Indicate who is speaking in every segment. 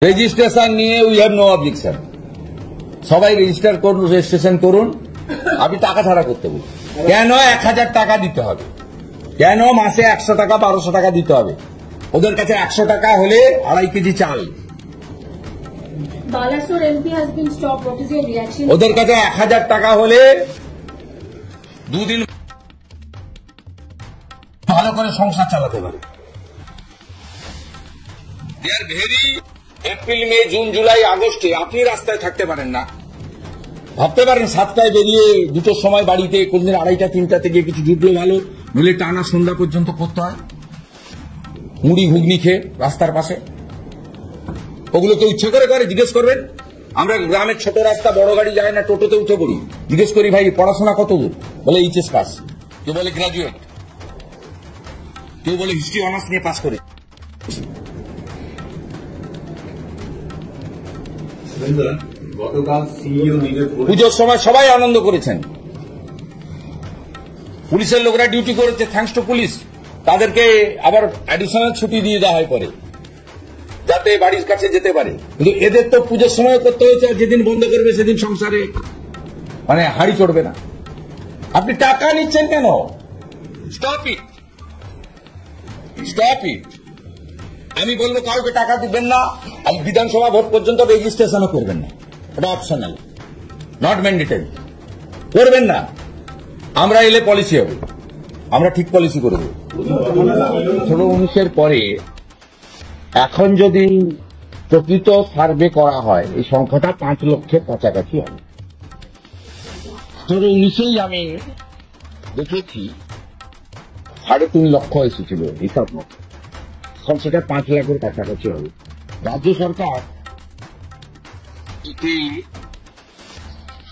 Speaker 1: Registration নিয়ে we have no objection. সবাই register করুন, রেজিস্ট্রেশন করুন। আপনি টাকা ছাড়া করতে বলুন। কেন 1000 টাকা দিতে হবে? কেন মাসে 100 টাকা 1200 টাকা দিতে হবে? ওদের কাছে 100 টাকা হলে 2.5 কেজি চাল।
Speaker 2: Balasore MP has been stopped. What is your reaction?
Speaker 1: ওদের কাছে 1000 টাকা হলে দুদিন ভালো করে সংসার চালাতে পারে। They are very April May June July আগস্টে আপনি রাস্তায় থাকতে পারেন না। ভাবতে পারেন 7টায় বেরিয়ে 2টোর সময় বাড়িতে, কোনদিন 2:30 3টাতে গিয়ে কিছু জুটলো ভালো, নইলে টানা সন্ধ্যা পর্যন্ত করতে হয় মুড়ি ঘুগনি খেয়ে রাস্তার পাশে। ওগুলো কেউ ইচ্ছে করে করে? জিজ্ঞেস করবেন। আমরা গ্রামের ছোট রাস্তা, বড় গাড়ি যায় না, টোটোতে উঠে পড়ি। জিজ্ঞেস করি, ভাই পড়াশোনা কত দূর? বলে এইচএস পাস। কেউ বলে গ্রাজুয়েট, কেউ বলে হিস্ট্রি অনার্স নিয়ে পাস করে।
Speaker 3: গতকাল সিইও নিজের
Speaker 1: পুজোর সময় সবাই আনন্দ করেছেন। পুলিশের লোকরা ডিউটি করেছে, থ্যাঙ্কস টু পুলিশ। তাদেরকে আবার অ্যাডিশনাল ছুটি দিয়ে দেওয়া হয় পরে, যাতে বাড়ির কাছে যেতে পারে। কিন্তু এদের তো পুজোর সময় করতে হয়েছে, আর যেদিন বন্ধ করবে সেদিন সংসারে হাড়ি চড়বে না। আপনি টাকা নিচ্ছেন কেন? Stop it, stop it. আমি বলবো কাউকে টাকা দিবেন না, আর বিধানসভা ভোট পর্যন্ত রেজিস্ট্রেশনও করবেন না। এটা অপশনাল, নট ম্যান্ডেটরি। করবেন না। আমরা এলে পলিসি হবে, আমরা ঠিক পলিসি করব। 19 পরে এখন যদি প্রকৃত সার্ভে করা হয়, এই সংখ্যাটা 5 লক্ষের কাছাকাছি হবে। 19 আমি দেখেছি 3.5 লক্ষ এসেছিল হিসাব মতো। এখন সেটা 5 লাখের কাছাকাছি হবে। রাজ্য সরকার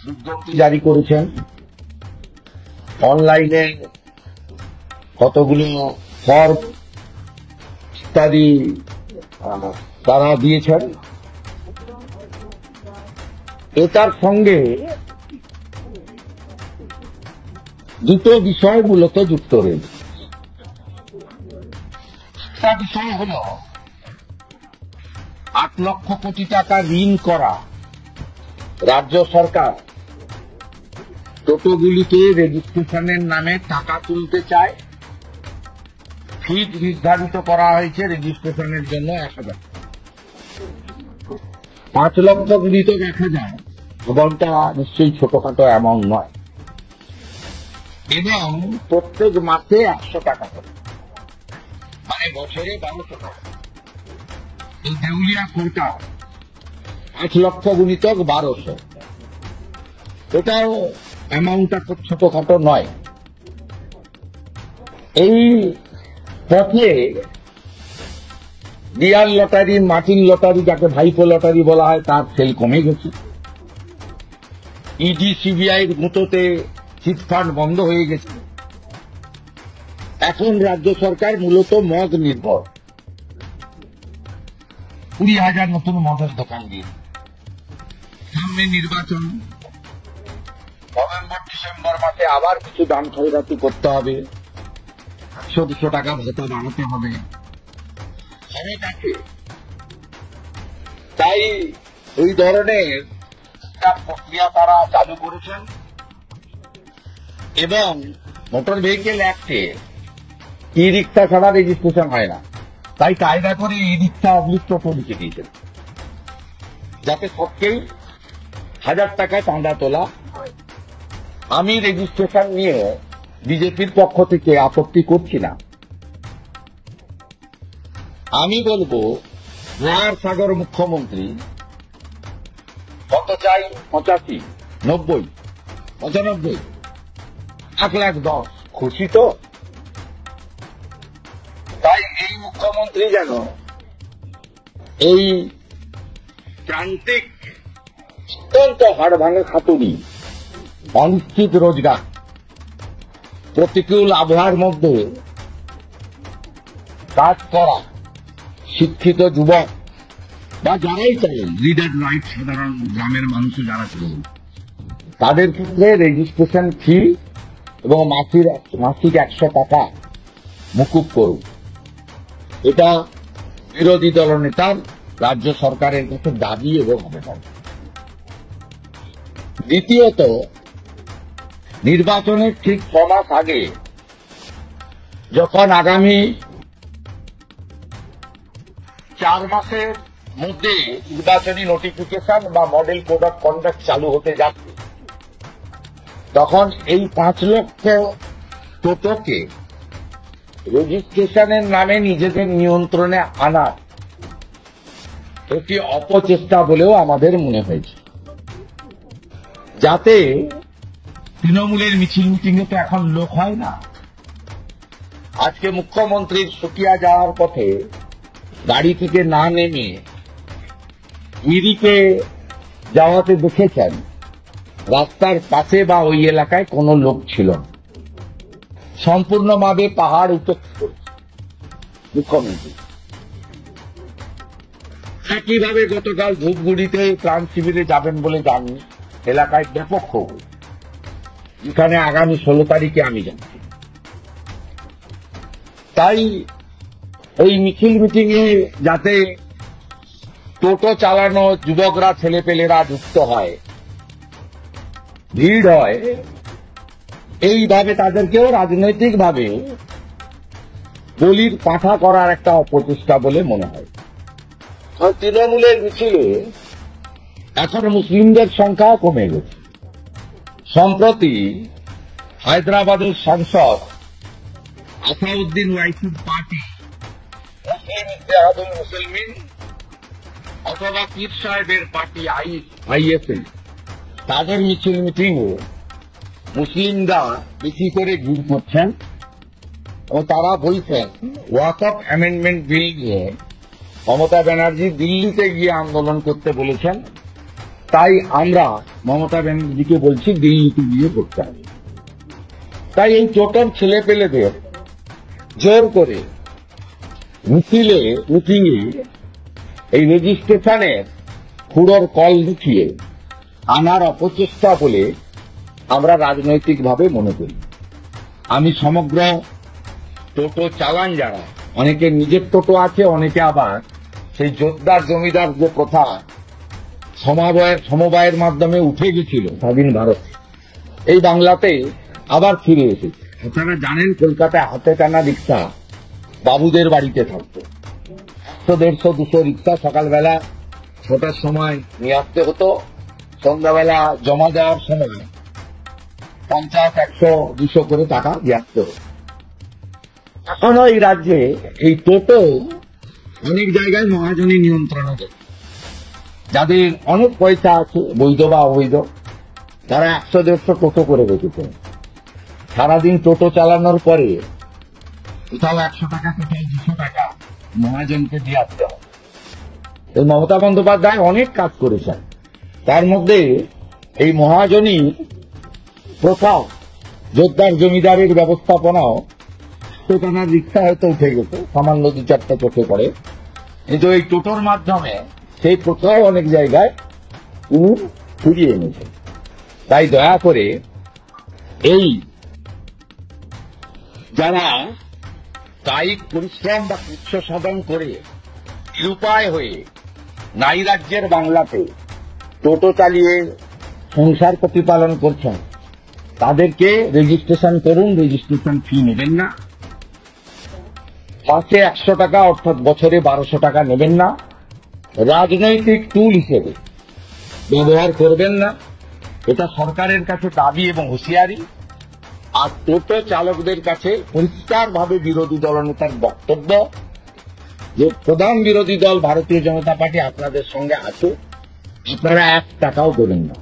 Speaker 1: বিজ্ঞপ্তি জারি করেছেন, অনলাইনে কতগুলো ফর্ম ইত্যাদি তারা দিয়েছেন। এটার সঙ্গে দুটো বিষয় মূলত যুক্ত রয়েছে। একটা বিষয় হল 8 লক্ষ কোটি টাকা ঋণ করা রাজ্য সরকার টোটোগুলিকে রেজিস্ট্রেশনের নামে টাকা তুলতে চায়। ফি নির্ধারিত করা হয়েছে রেজিস্ট্রেশনের জন্য 1000। 5 লক্ষ গুলিত 1000 অ্যামাউন্টটা নিশ্চয়ই ছোটখাটো অ্যামাউন্ট নয়, এবং প্রত্যেক মাসে 100 টাকা করে, মানে বছরে 1200 টাকা। এই দেউলিয়া কোটা 5 লক্ষ গুণিত 1200, এটাও অ্যামাউন্টটা খুব ছোটখাটো নয়। এই পথে ডিয়ার লটারি, মাটির লটারি, যাকে ভাইপো লটারি বলা হয়, তার সেল কমে গেছে। ইডি সিবিআই এর গুঁতোতে চিটফান্ড বন্ধ হয়ে গেছে। এখন রাজ্য সরকার মূলত মদ নির্ভর। 20,000 নতুন মদের দোকান দিয়ে, সামনে নির্বাচন, নভেম্বর ডিসেম্বর মাসে আবার কিছু দাম খয়রাতি করতে হবে, 100-200 টাকা ভাতা বাড়াতে হবে। তাই এই ধরনের একটা প্রক্রিয়া তারা চালু করেছেন, এবং মোটর ভেহিকেল অ্যাক্টে ই রিক্সা ছাড়া রেজিস্ট্রেশন হয় না। তাই কায়দা করে ই রিক্সা টোটো লিখে দিয়েছেন, যাতে সবকেই 1000 টাকায় চাঁদা তোলা হয়। আমি রেজিস্ট্রেশন নিয়ে বিজেপির পক্ষ থেকে আপত্তি করছি না। আমি বলবো, দয়ার সাগর মুখ্যমন্ত্রী কত চাই? 85, 90, 95, 1,10,000। খুশি তো? তাই এই মুখ্যমন্ত্রী যেন এই প্রান্তিক, অত্যন্ত হাড় ভাঙা খাতুনি, অনিশ্চিত রোজগার, প্রতিকূল আবহাওয়ার মধ্যে কাজ করা শিক্ষিত যুবক বা যারাই চাইলেন, লিডার রাইট, সাধারণ গ্রামের মানুষ যারা ছিলেন, তাদের ক্ষেত্রে রেজিস্ট্রেশন ফি এবং মাসিক 100 টাকা মুকুব করুন। এটা বিরোধী দলনেতার রাজ্য সরকারের কাছে দাবি এবং আবেদন। দ্বিতীয়ত, নির্বাচনের ঠিক 6 মাস আগে যখন আগামী 4 মাসের মধ্যে নির্বাচনী নোটিফিকেশন বা মডেল কোড অফ কন্ডাক্ট চালু হতে যাচ্ছে, তখন এই 5 লক্ষ টোটোকে রেজিস্ট্রেশনের নামে নিজেদের নিয়ন্ত্রণে আনার একটি অপচেষ্টা বলেও আমাদের মনে হয়েছে, যাতে তৃণমূলের মিছিল মিটিংয়ে তো এখন লোক হয় না। আজকে মুখ্যমন্ত্রীর সুকিয়া যাওয়ার পথে গাড়ি থেকে না নেমে মিরিকে যাওয়াতে দেখেছেন রাস্তার পাশে বা ওই এলাকায় কোনো লোক ছিল না, সম্পূর্ণভাবে পাহাড় উপেক্ষিত মুখ্যমন্ত্রী। একইভাবে গতকাল ধূপগুড়িতে ত্রাণ শিবিরে যাবেন বলে জানি, এলাকায় ব্যাপক ক্ষোভ, এখানে আগামী 16 তারিখে আমি যাচ্ছি। তাই এই মিছিল মিটিংয়ে যাতে টোটো চালানো যুবকরা ছেলেপেলেরা যুক্ত হয়, ভিড় হয়, এইভাবে তাদেরকেও রাজনৈতিকভাবে বলির পাঠা করার একটা অপচেষ্টা বলে মনে হয়। তৃণমূলের মিছিলে এখন মুসলিমদের সংখ্যাও কমে গেছে। সম্প্রতি হায়দ্রাবাদের সাংসদ আসাউদ্দিন ওয়াইসির পার্টি মুসলিম ইত্তেহাদুল মুসলিমিন অথবা পীর সাহেবের পার্টি আইএসএল, তাদের মিছিল মিটিংয়ে মুসলিমরা বেশি করে ভিড় করছেন ও তারা বলছেন ওয়াকফ অ্যামেন্ডমেন্ট বিল নিয়ে মমতা ব্যানার্জি দিল্লিতে গিয়ে আন্দোলন করতে বলেছেন, তাই আমরা মমতা ব্যানার্জিকে বলছি দিল্লিতে গিয়ে করতে হবে। তাই এই টোটাল ছেলেপেলেদের জোর করে মিটিংয়ে এই রেজিস্ট্রেশনের খুঁড়োর কল ঢুকিয়ে আনার অপচেষ্টা বলে আমরা রাজনৈতিকভাবে মনে করি। আমি সমগ্র টোটো চালান যারা, অনেকে নিজের টোটো আছে, অনেকে আবার সেই জোরদার জমিদার যে প্রথা সমবায়ের মাধ্যমে উঠে গেছিল স্বাধীন ভারত, এই বাংলাতে আবার ফিরে এসেছে। আপনারা জানেন কলকাতায় হাতে টানা রিক্সা বাবুদের বাড়িতে থাকতো, 100, 150, 200 রিক্সা সকালবেলা 6টার সময় নিয়ে আসতে হতো, সন্ধ্যাবেলা জমা দেওয়ার সময় 50, 100, 200 করে টাকা দিয়ে আসতে হতো। এখনো এই রাজ্যে এই টোটো অনেক জায়গায় মহাজনী নিয়ন্ত্রণ আছে, যাদের অনেক পয়সা আছে বৈধ বা অবৈধ, তারা 100, 150 টোটো করে রেখেছে। সারাদিন টোটো চালানোর পরে কোথাও 100 টাকা, কোথাও 200 টাকা মহাজনকে দিয়ে আসতে হবে। এই মমতা বন্দ্যোপাধ্যায় অনেক কাজ করেছেন, তার মধ্যে এই মহাজনী প্রথা, জোরদার জমিদারের ব্যবস্থাপনাও টোটানার রিক্সা হয়তো উঠে গেছে, সামান্য 2-4টা চোখে পড়ে, কিন্তু এই টোটোর মাধ্যমে সেই প্রথাও অনেক জায়গায় ফিরিয়ে এনেছে। তাই দয়া করে এই যারা কায়িক পরিশ্রম বা কৃচ্ছ সাধন করে নিরুপায় হয়ে নাই রাজ্যের বাংলাতে টোটো চালিয়ে সংসার প্রতিপালন করছেন, তাদেরকে রেজিস্ট্রেশন করুন, রেজিস্ট্রেশন ফি নেবেন না, মাসে 100 টাকা অর্থাৎ বছরে 1200 টাকা নেবেন না, রাজনৈতিক টুল হিসেবে ব্যবহার করবেন না, এটা সরকারের কাছে দাবি এবং হুঁশিয়ারি। আর টোটো চালকদের কাছে পরিষ্কারভাবে বিরোধী দলনেতার বক্তব্য যে প্রধান বিরোধী দল ভারতীয় জনতা পার্টি আপনাদের সঙ্গে আছে, আপনারা 1 টাকাও দেবেন না।